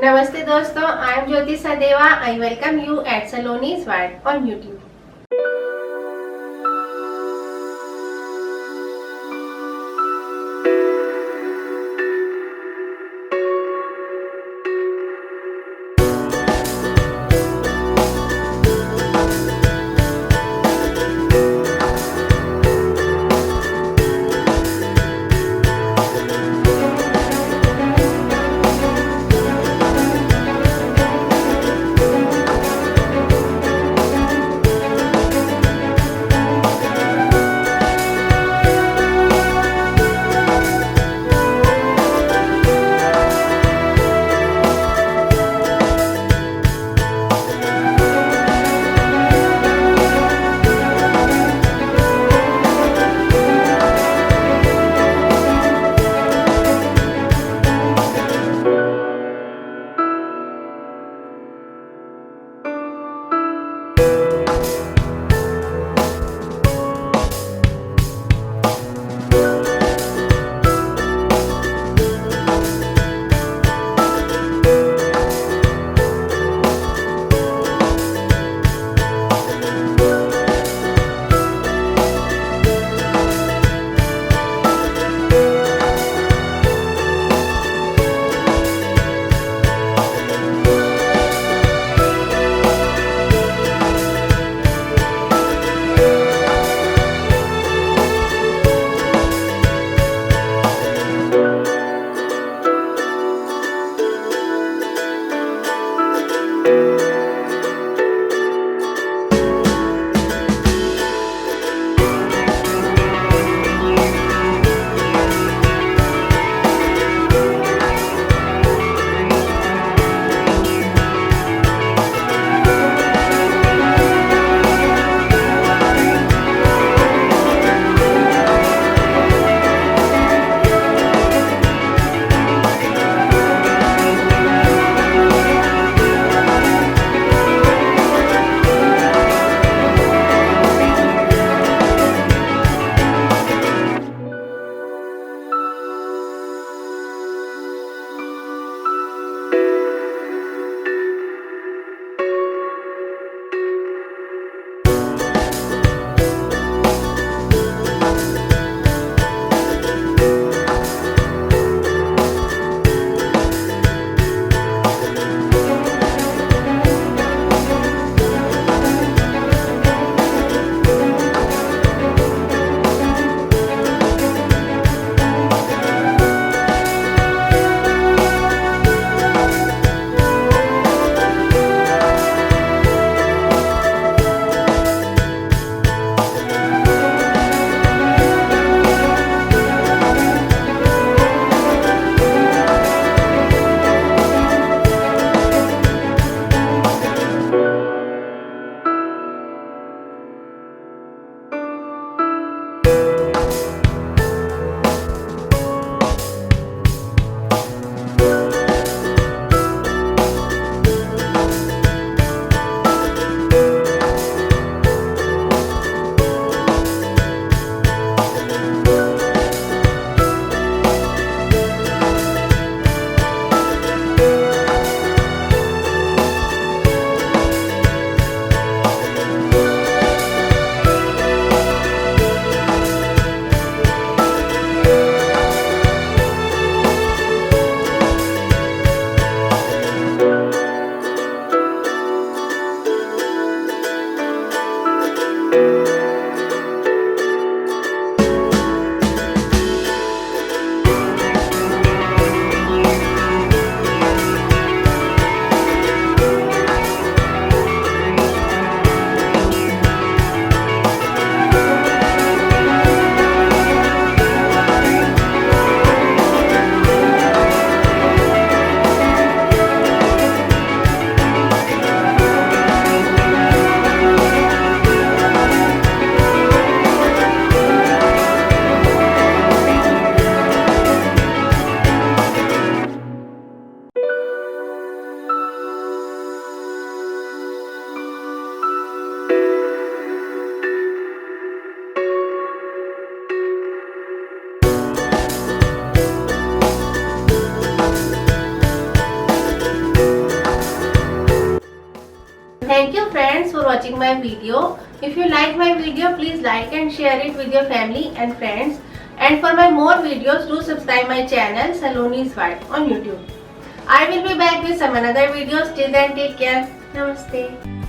Namaste dosto, I am Jyoti Sachdeva. I welcome you at Saloni's World on YouTube. watching my video. If you like my video, please like and share it with your family and friends. And for my more videos, do subscribe my channel Saloni's World on YouTube. I will be back with some another videos. Till then, take care. Namaste.